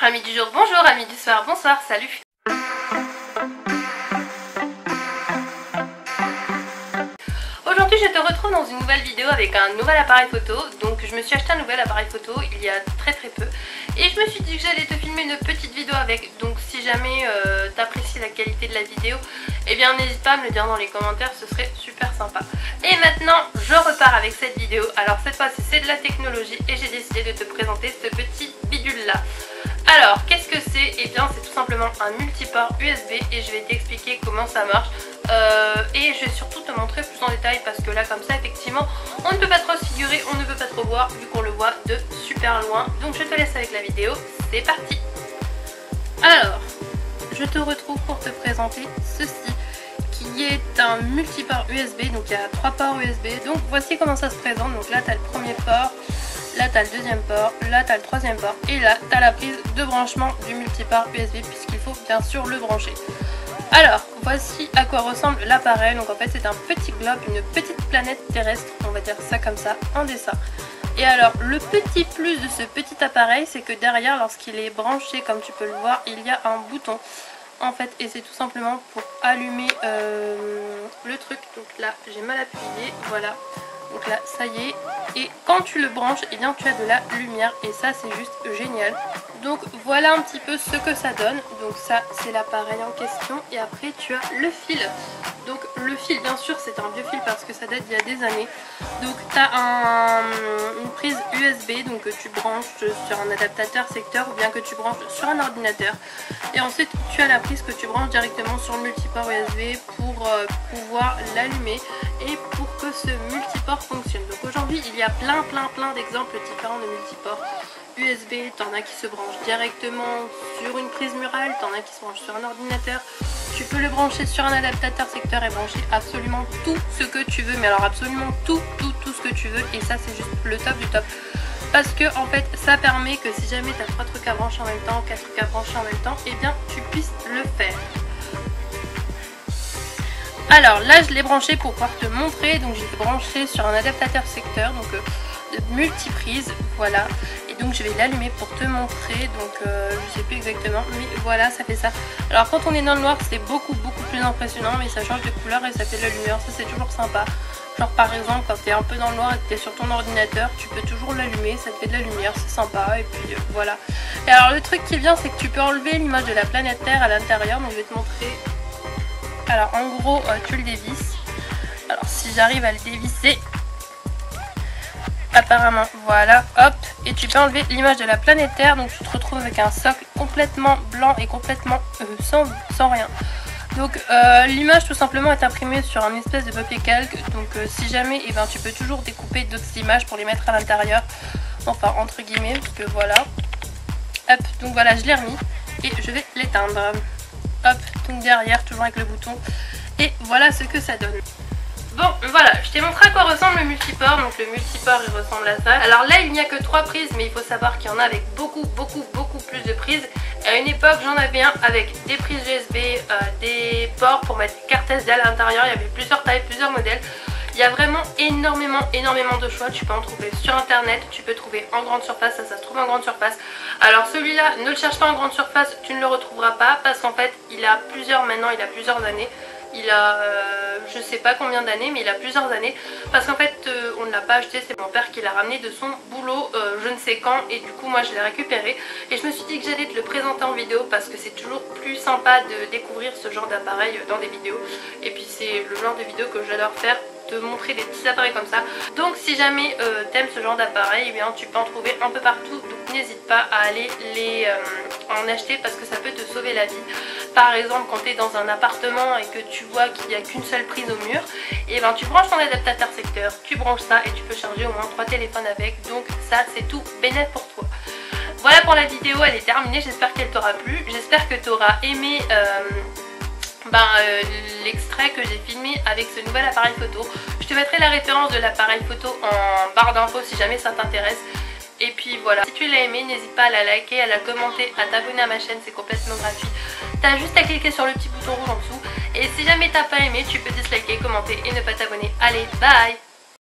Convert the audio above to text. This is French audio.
Amis du jour, bonjour, amis du soir, bonsoir, salut. Aujourd'hui je te retrouve dans une nouvelle vidéo avec un nouvel appareil photo. Donc je me suis acheté un nouvel appareil photo il y a très peu. Et je me suis dit que j'allais te filmer une petite vidéo avec. Donc si jamais t'apprécies la qualité de la vidéo, eh bien n'hésite pas à me le dire dans les commentaires, ce serait super sympa. Et maintenant je repars avec cette vidéo. Alors cette fois-ci c'est de la technologie et j'ai décidé de te présenter ce petit bidule là. Alors qu'est-ce que c'est? Eh bien c'est tout simplement un multiport USB et je vais t'expliquer comment ça marche. Et je vais surtout te montrer plus en détail parce que là comme ça effectivement on ne peut pas trop se figurer, on ne peut pas trop voir vu qu'on le voit de super loin. Donc je te laisse avec la vidéo, c'est parti. Alors je te retrouve pour te présenter ceci qui est un multiport USB. Donc il y a 3 ports USB, donc voici comment ça se présente. Donc là tu as le premier port, là tu as le deuxième port, là tu as le troisième port et là tu as la prise de branchement du multiport USB puisqu'il faut bien sûr le brancher. Alors voici à quoi ressemble l'appareil. Donc en fait c'est un petit globe, une petite planète terrestre, on va dire ça comme ça, en dessin. Et alors le petit plus de ce petit appareil c'est que derrière lorsqu'il est branché comme tu peux le voir il y a un bouton en fait et c'est tout simplement pour allumer le truc. Donc là j'ai mal appuyé, voilà. Donc là ça y est, et quand tu le branches, eh bien tu as de la lumière et ça c'est juste génial. Donc voilà un petit peu ce que ça donne. Donc ça c'est l'appareil en question et après tu as le fil. Donc le fil bien sûr c'est un vieux fil parce que ça date d'il y a des années. Donc tu as une prise USB donc que tu branches sur un adaptateur secteur ou bien que tu branches sur un ordinateur. Et ensuite tu as la prise que tu branches directement sur le multiport USB pour pouvoir l'allumer et pour que ce multiport fonctionne. Donc aujourd'hui il y a plein d'exemples différents de multiports USB. T'en as qui se branchent directement sur une prise murale, t'en as qui se branchent sur un ordinateur. Tu peux le brancher sur un adaptateur secteur et brancher absolument tout ce que tu veux, mais alors absolument tout ce que tu veux. Et ça c'est juste le top du top parce que en fait ça permet que si jamais tu as 3 trucs à brancher en même temps, 4 trucs à brancher en même temps, et bien tu puisses le faire. Alors là je l'ai branché pour pouvoir te montrer. Donc j'ai branché sur un adaptateur secteur, donc de multiprise, voilà. Et donc je vais l'allumer pour te montrer. Donc je sais plus exactement, mais voilà ça fait ça. Alors quand on est dans le noir c'est beaucoup plus impressionnant, mais ça change de couleur et ça fait de la lumière, ça c'est toujours sympa. Genre par exemple quand tu es un peu dans le noir et que tu es sur ton ordinateur, tu peux toujours l'allumer, ça te fait de la lumière, c'est sympa. Et puis voilà. Et alors le truc qui est bien c'est que tu peux enlever l'image de la planète Terre à l'intérieur. Donc je vais te montrer. Alors en gros tu le dévisses. Alors si j'arrive à le dévisser, apparemment voilà, hop, et tu peux enlever l'image de la planète Terre. Donc tu te retrouves avec un socle complètement blanc et complètement sans rien. Donc l'image tout simplement est imprimée sur un espèce de papier calque. Donc si jamais, eh ben, tu peux toujours découper d'autres images pour les mettre à l'intérieur, enfin entre guillemets, parce que voilà. Hop, donc voilà, je l'ai remis et je vais l'éteindre. Hop, donc derrière toujours avec le bouton, et voilà ce que ça donne. Bon voilà, je t'ai montré à quoi ressemble le multiport. Donc le multiport il ressemble à ça. Alors là il n'y a que 3 prises, mais il faut savoir qu'il y en a avec beaucoup plus de prises. À une époque j'en avais un avec des prises USB, des ports pour mettre des cartes SD à l'intérieur. Il y avait plusieurs tailles, plusieurs modèles. Il y a vraiment énormément de choix. Tu peux en trouver sur internet, tu peux trouver en grande surface, ça se trouve en grande surface. Alors celui-là, ne le cherche pas en grande surface, tu ne le retrouveras pas parce qu'en fait il a plusieurs années. Il a je sais pas combien d'années, mais il a plusieurs années parce qu'en fait on ne l'a pas acheté, c'est mon père qui l'a ramené de son boulot je ne sais quand, et du coup moi je l'ai récupéré et je me suis dit que j'allais te le présenter en vidéo parce que c'est toujours plus sympa de découvrir ce genre d'appareil dans des vidéos, et puis c'est le genre de vidéo que j'adore faire, te montrer des petits appareils comme ça. Donc si jamais t'aimes ce genre d'appareil, eh bien tu peux en trouver un peu partout, donc n'hésite pas à aller en acheter parce que ça peut te sauver la vie. Par exemple quand tu es dans un appartement et que tu vois qu'il n'y a qu'une seule prise au mur, et ben tu branches ton adaptateur secteur, tu branches ça et tu peux charger au moins 3 téléphones avec. Donc ça c'est tout bénéf pour toi. Voilà pour la vidéo, elle est terminée, j'espère qu'elle t'aura plu, j'espère que tu auras aimé l'extrait que j'ai filmé avec ce nouvel appareil photo. Je te mettrai la référence de l'appareil photo en barre d'infos si jamais ça t'intéresse. Et puis voilà, si tu l'as aimé, n'hésite pas à la liker, à la commenter, à t'abonner à ma chaîne, c'est complètement gratuit. T'as juste à cliquer sur le petit bouton rouge en dessous. Et si jamais t'as pas aimé, tu peux disliker, commenter et ne pas t'abonner. Allez, bye!